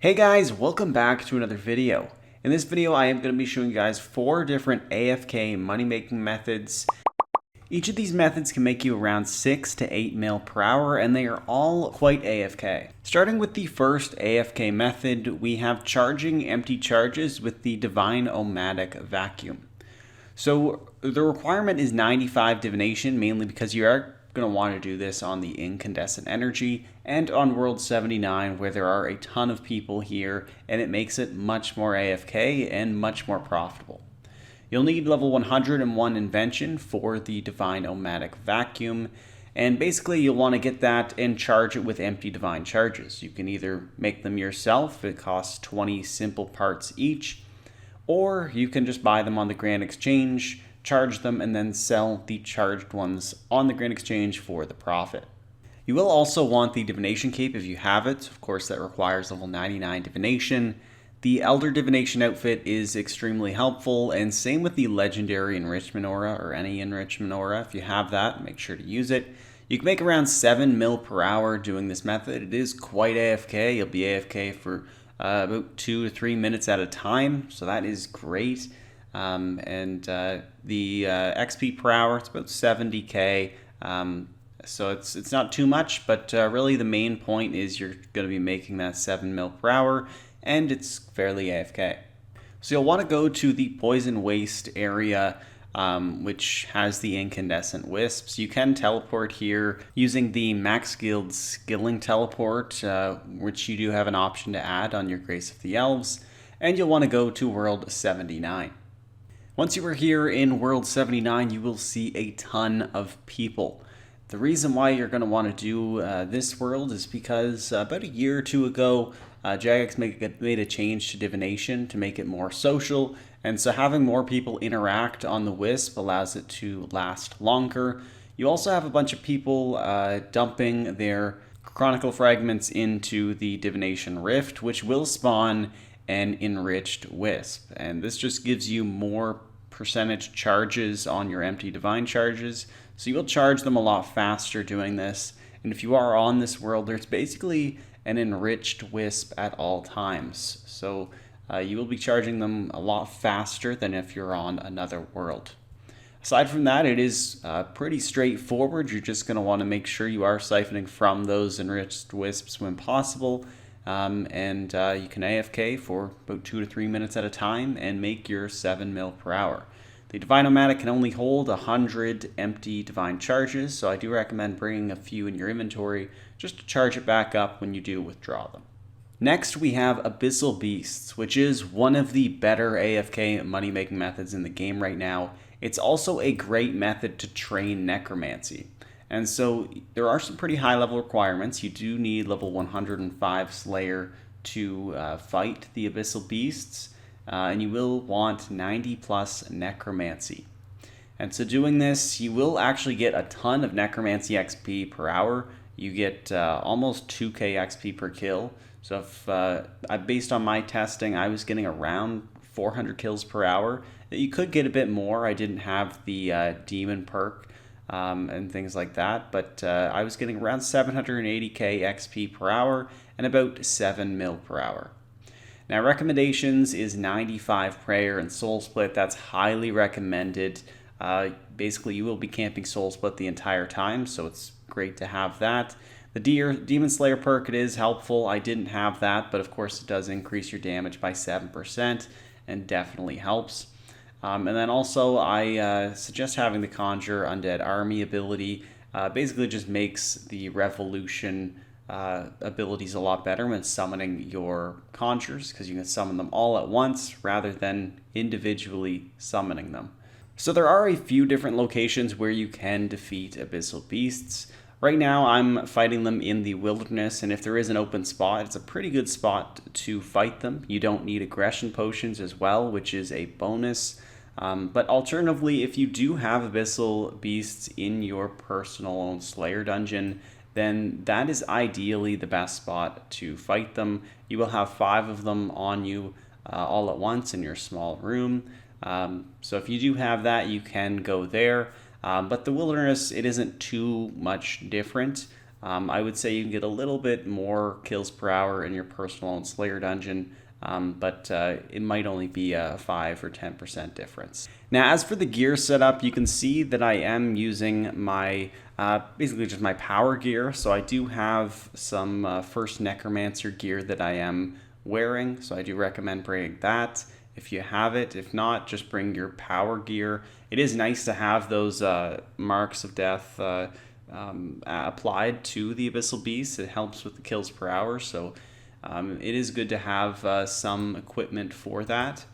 Hey guys, welcome back to another video. In this video, I am going to be showing you guys 4 different AFK money-making methods. Each of these methods can make you around 6 to 8 mil per hour, and they are all quite AFK. Starting with the first AFK method, we have charging empty charges with the Divine Omatic Vacuum. So the requirement is 95 divination, mainly because you are going to want to do this on the incandescent energy and on world 79, where there are a ton of people here, and it makes it much more AFK and much more profitable. You'll need level 101 invention for the Divine Omatic Vacuum, and basically you'll want to get that and charge it with empty divine charges. You can either make them yourself, it costs 20 simple parts each, or you can just buy them on the Grand Exchange, charge them, and then sell the charged ones on the Grand Exchange for the profit. You will also want the Divination Cape if you have it. Of course, that requires level 99 Divination. The Elder Divination outfit is extremely helpful, and same with the Legendary Enrichment Aura, or any Enrichment Aura. If you have that, make sure to use it. You can make around 7 mil per hour doing this method. It is quite AFK. You'll be AFK for about 2 to 3 minutes at a time, so that is great. The XP per hour, it's about 70k, so it's not too much, but really the main point is you're going to be making that 7 mil per hour, and it's fairly AFK. So you'll want to go to the Poison Waste area, which has the incandescent wisps. You can teleport here using the Max Guild Skilling Teleport, which you do have an option to add on your Grace of the Elves, and you'll want to go to World 79. Once you are here in World 79, you will see a ton of people. The reason why you're going to want to do this world is because about a year or two ago, Jagex made a change to divination to make it more social, and so having more people interact on the Wisp allows it to last longer. You also have a bunch of people dumping their Chronicle Fragments into the Divination Rift, which will spawn an enriched wisp, and this just gives you more percentage charges on your empty divine charges, so you will charge them a lot faster doing this. And if you are on this world, there's basically an enriched wisp at all times, so you will be charging them a lot faster than if you're on another world. Aside from that, it is pretty straightforward. You're just going to want to make sure you are siphoning from those enriched wisps when possible. You can AFK for about 2 to 3 minutes at a time and make your 7 mil per hour. The Divine Omatic can only hold 100 empty divine charges, so I do recommend bringing a few in your inventory just to charge it back up when you do withdraw them. Next, we have Abyssal Beasts, which is one of the better AFK money-making methods in the game right now. It's also a great method to train necromancy. And so there are some pretty high level requirements. You do need level 105 Slayer to fight the Abyssal Beasts, and you will want 90 plus Necromancy. And so doing this, you will actually get a ton of Necromancy XP per hour. You get almost 2k XP per kill. So if based on my testing, I was getting around 400 kills per hour. You could get a bit more. I didn't have the demon perk and things like that, but I was getting around 780k XP per hour and about 7 mil per hour. Now, recommendations is 95 prayer and soul split. That's highly recommended. Basically, you will be camping soul split the entire time, so it's great to have that. The Demon Slayer perk, it is helpful. I didn't have that, but of course it does increase your damage by 7% and definitely helps. And then also I suggest having the Conjure Undead Army ability. Basically just makes the Revolution abilities a lot better when summoning your Conjures, because you can summon them all at once rather than individually summoning them. So there are a few different locations where you can defeat Abyssal Beasts. Right now I'm fighting them in the wilderness, and if there is an open spot, it's a pretty good spot to fight them. You don't need aggression potions as well, which is a bonus. But alternatively, if you do have Abyssal Beasts in your personal own Slayer dungeon, then that is ideally the best spot to fight them. You will have 5 of them on you all at once in your small room. So if you do have that, you can go there. But the wilderness, it isn't too much different. I would say you can get a little bit more kills per hour in your personal owned Slayer dungeon, but it might only be a 5 or 10% difference. Now, as for the gear setup, you can see that I am using my basically just my power gear. So I do have some first Necromancer gear that I am wearing, so I do recommend bringing that if you have it. If not, just bring your power gear. It is nice to have those marks of death applied to the Abyssal Beasts. It helps with the kills per hour, so it is good to have some equipment for that.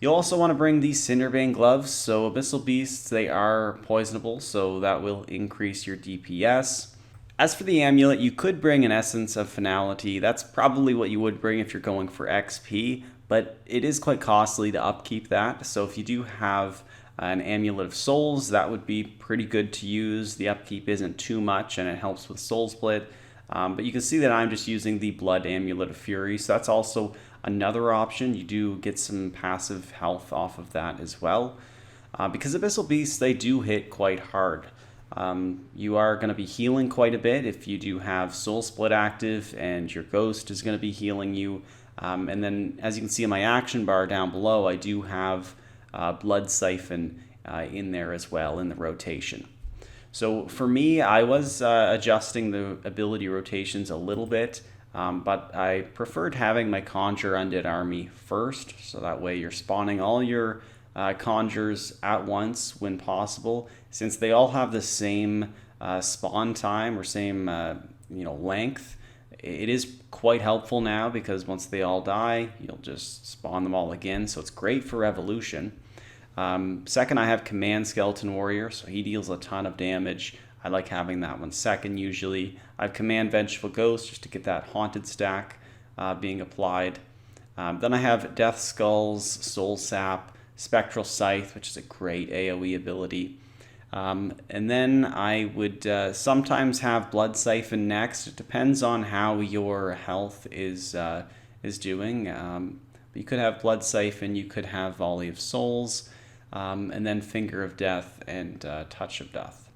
You'll also want to bring these Cinderbane gloves. So Abyssal Beasts, they are poisonable, so that will increase your DPS. As for the amulet, you could bring an Essence of Finality. That's probably what you would bring if you're going for XP, but it is quite costly to upkeep that. So if you do have an Amulet of Souls, that would be pretty good to use. The upkeep isn't too much, and it helps with Soul Split. But you can see that I'm just using the Blood Amulet of Fury, so that's also another option. You do get some passive health off of that as well. Because Abyssal Beasts, they do hit quite hard. You are going to be healing quite a bit if you do have Soul Split active, and your Ghost is going to be healing you. And then, as you can see in my action bar down below, I do have Blood Siphon in there as well in the rotation. So for me, I was adjusting the ability rotations a little bit, but I preferred having my Conjure Undead army first, so that way you're spawning all your Conjures at once when possible, since they all have the same spawn time or same length. It is quite helpful now because once they all die, you'll just spawn them all again, so it's great for evolution. Second, I have Command Skeleton Warrior, so he deals a ton of damage. I like having that one second usually. I have Command Vengeful Ghost just to get that Haunted stack being applied. Then I have Death Skulls, Soul Sap, Spectral Scythe, which is a great AoE ability. And then I would sometimes have Blood Siphon next. It depends on how your health is doing. But you could have Blood Siphon, you could have Volley of Souls, and then Finger of Death and Touch of Death.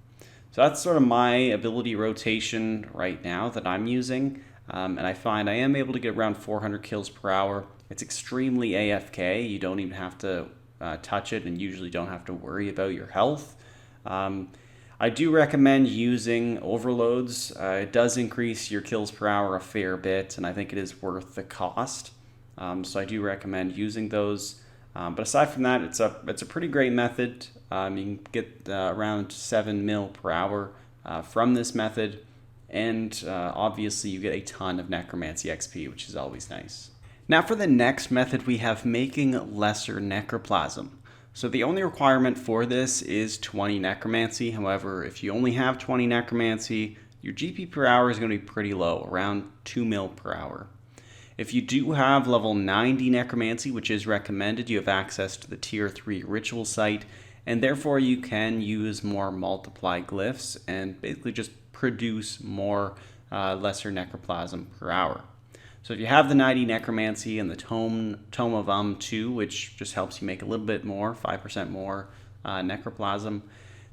So that's sort of my ability rotation right now that I'm using. And I find I am able to get around 400 kills per hour. It's extremely AFK. You don't even have to touch it, and usually don't have to worry about your health. I do recommend using overloads. It does increase your kills per hour a fair bit, and I think it is worth the cost. So I do recommend using those. But aside from that, it's a pretty great method. You can get around 7 mil per hour from this method, and obviously you get a ton of Necromancy XP, which is always nice. Now for the next method, we have making lesser Necroplasm. So the only requirement for this is 20 Necromancy. However, if you only have 20 Necromancy, your GP per hour is going to be pretty low, around 2 mil per hour. If you do have level 90 Necromancy, which is recommended, you have access to the tier 3 ritual site, and therefore you can use more multiply glyphs and basically just produce more lesser Necroplasm per hour. So if you have the 90 Necromancy and the Tome of 2, which just helps you make a little bit more, 5% more Necroplasm,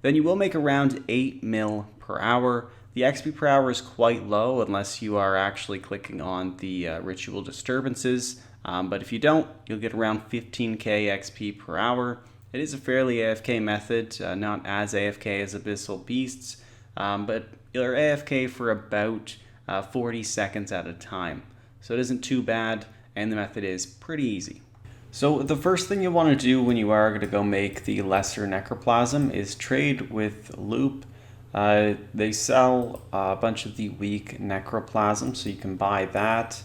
then you will make around 8 mil per hour. The XP per hour is quite low unless you are actually clicking on the ritual disturbances, but if you don't, you'll get around 15k XP per hour. It is a fairly AFK method, not as AFK as Abyssal Beasts, but you're AFK for about 40 seconds at a time. So it isn't too bad, and the method is pretty easy. So the first thing you want to do when you are going to go make the lesser Necroplasm is trade with Loop. They sell a bunch of the weak Necroplasm, so you can buy that.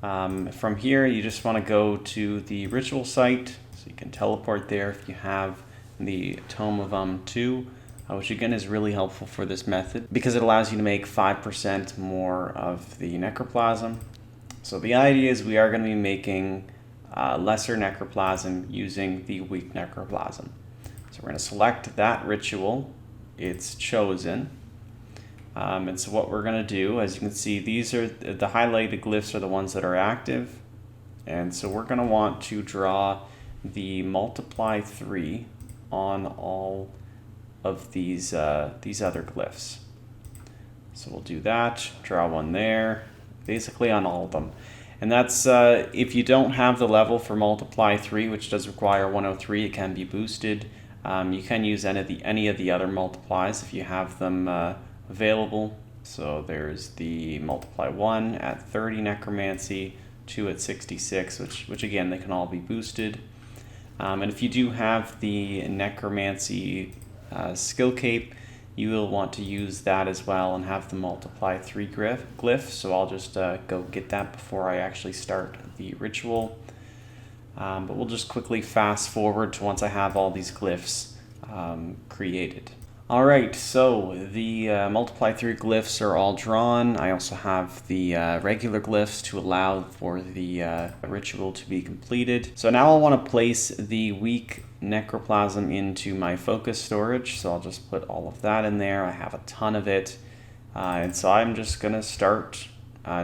From here, you just want to go to the ritual site, so you can teleport there if you have the Tome of 2, which again is really helpful for this method because it allows you to make 5% more of the Necroplasm. So the idea is we are going to be making lesser Necroplasm using the weak Necroplasm. So we're going to select that ritual. It's chosen. And so what we're going to do, as you can see, these are the highlighted glyphs are the ones that are active. And so we're going to want to draw the multiply 3 on all of these other glyphs. So we'll do that, draw one there, basically on all of them. And that's, if you don't have the level for multiply 3, which does require 103, it can be boosted. You can use any of the other multiplies if you have them available. So there's the multiply 1 at 30 necromancy, 2 at 66, which again, they can all be boosted. And if you do have the necromancy skill cape, you will want to use that as well and have the multiply 3 glyph. So I'll just go get that before I actually start the ritual. But we'll just quickly fast forward to once I have all these glyphs created. Alright, so the multiply 3 glyphs are all drawn. I also have the regular glyphs to allow for the ritual to be completed. So now I want to place the weak Necroplasm into my focus storage. So I'll just put all of that in there. I have a ton of it. And so I'm just going to start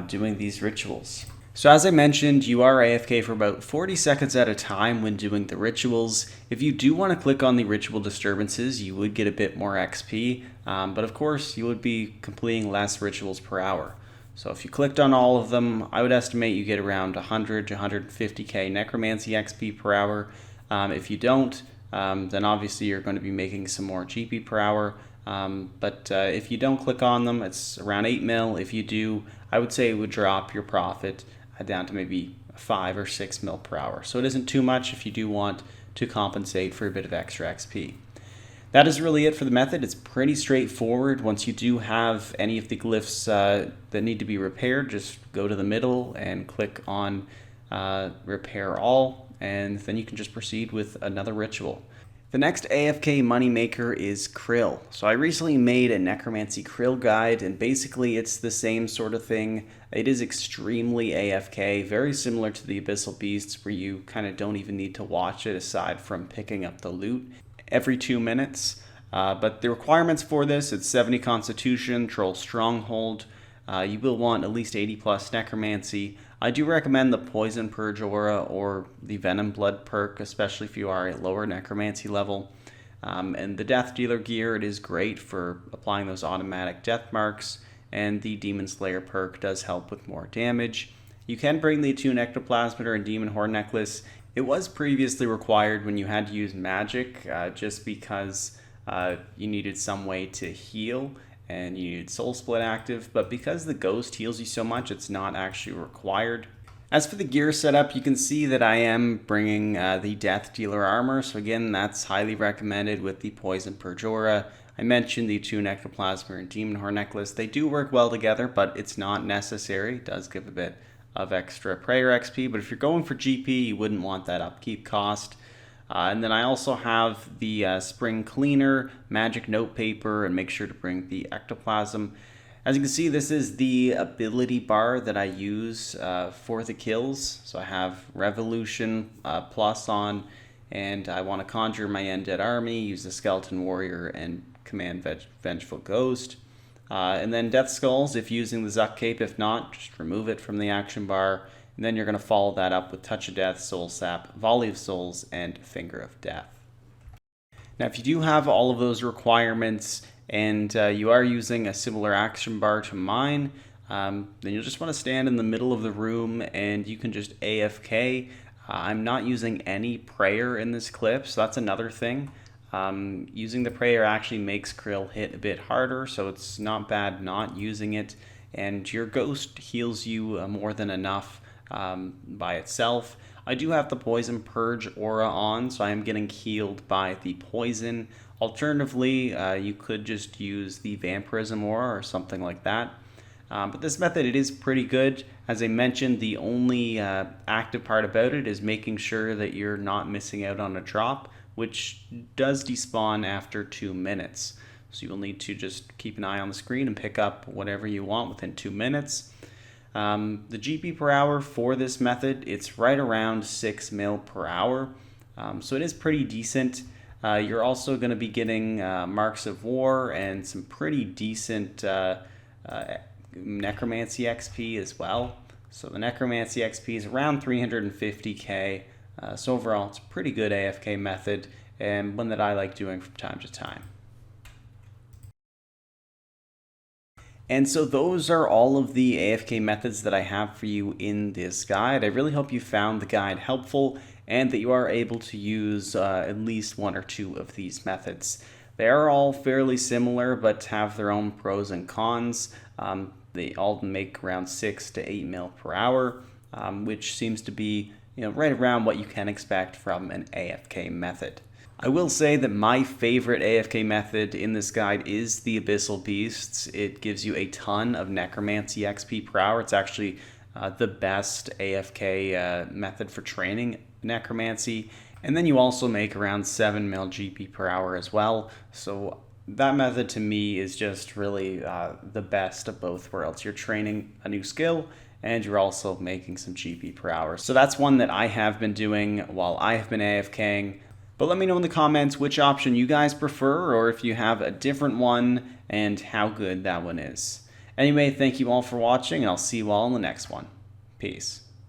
doing these rituals. So as I mentioned, you are AFK for about 40 seconds at a time when doing the rituals. If you do want to click on the ritual disturbances, you would get a bit more XP, but of course you would be completing less rituals per hour. So if you clicked on all of them, I would estimate you get around 100 to 150k necromancy XP per hour. If you don't, then obviously you're going to be making some more GP per hour. But if you don't click on them, it's around 8 mil. If you do, I would say it would drop your profit down to maybe 5 or 6 mil per hour. So it isn't too much if you do want to compensate for a bit of extra XP. That is really it for the method. It's pretty straightforward. Once you do have any of the glyphs that need to be repaired, just go to the middle and click on repair all, and then you can just proceed with another ritual. The next AFK moneymaker is K'ril. So I recently made a Necromancy K'ril guide, and basically it's the same sort of thing. It is extremely AFK, very similar to the Abyssal Beasts, where you kind of don't even need to watch it aside from picking up the loot every 2 minutes. But the requirements for this, it's 70 Constitution, Troll Stronghold. You will want at least 80 plus Necromancy. I do recommend the Poison Purge Aura or the Venom Blood perk, especially if you are at lower Necromancy level. And the Death Dealer gear, it is great for applying those automatic death marks, and the Demon Slayer perk does help with more damage. You can bring the 2 Necroplasm and Demon Horn Necklace. It was previously required when you had to use magic, just because you needed some way to heal, and you need Soul Split active, but because the Ghost heals you so much, it's not actually required. As for the gear setup, you can see that I am bringing the Death Dealer armor, so again, that's highly recommended with the Poison Purge Aura. I mentioned the 2 Necroplasm and Demon Horn Necklace. They do work well together, but it's not necessary. It does give a bit of extra prayer XP, but if you're going for GP, you wouldn't want that upkeep cost. And then I also have the Spring Cleaner, Magic Notepaper, and make sure to bring the Ectoplasm. As you can see, this is the ability bar that I use for the kills. So I have Revolution plus on, and I want to conjure my Undead Army, use the Skeleton Warrior, and command Vengeful Ghost. And then Death Skulls, if using the Zuck Cape. If not, just remove it from the action bar. And then you're going to follow that up with Touch of Death, Soul Sap, Volley of Souls, and Finger of Death. Now, if you do have all of those requirements and you are using a similar action bar to mine, then you'll just want to stand in the middle of the room and you can just AFK. I'm not using any prayer in this clip, so that's another thing. Using the prayer actually makes K'ril hit a bit harder, so it's not bad not using it. And your Ghost heals you more than enough by itself. I do have the Poison Purge Aura on, so I am getting healed by the poison. Alternatively, you could just use the Vampirism Aura or something like that. But this method, it is pretty good. As I mentioned, the only active part about it is making sure that you're not missing out on a drop, which does despawn after 2 minutes. So you'll need to just keep an eye on the screen and pick up whatever you want within 2 minutes. The GP per hour for this method, it's right around 6 mil per hour. So it is pretty decent. You're also going to be getting Marks of War and some pretty decent Necromancy XP as well. So the Necromancy XP is around 350k. So overall, it's a pretty good AFK method and one that I like doing from time to time. And so those are all of the AFK methods that I have for you in this guide. I really hope you found the guide helpful and that you are able to use at least one or two of these methods. They are all fairly similar but have their own pros and cons. They all make around 6 to 8 mil per hour, which seems to be right around what you can expect from an AFK method. I will say that my favorite AFK method in this guide is the Abyssal Beasts. It gives you a ton of Necromancy XP per hour. It's actually the best AFK method for training Necromancy. And then you also make around 7 mil GP per hour as well. So that method to me is just really the best of both worlds. You're training a new skill and you're also making some GP per hour. So that's one that I have been doing while I have been AFKing. But let me know in the comments which option you guys prefer, or if you have a different one and how good that one is. Anyway, thank you all for watching, and I'll see you all in the next one. Peace.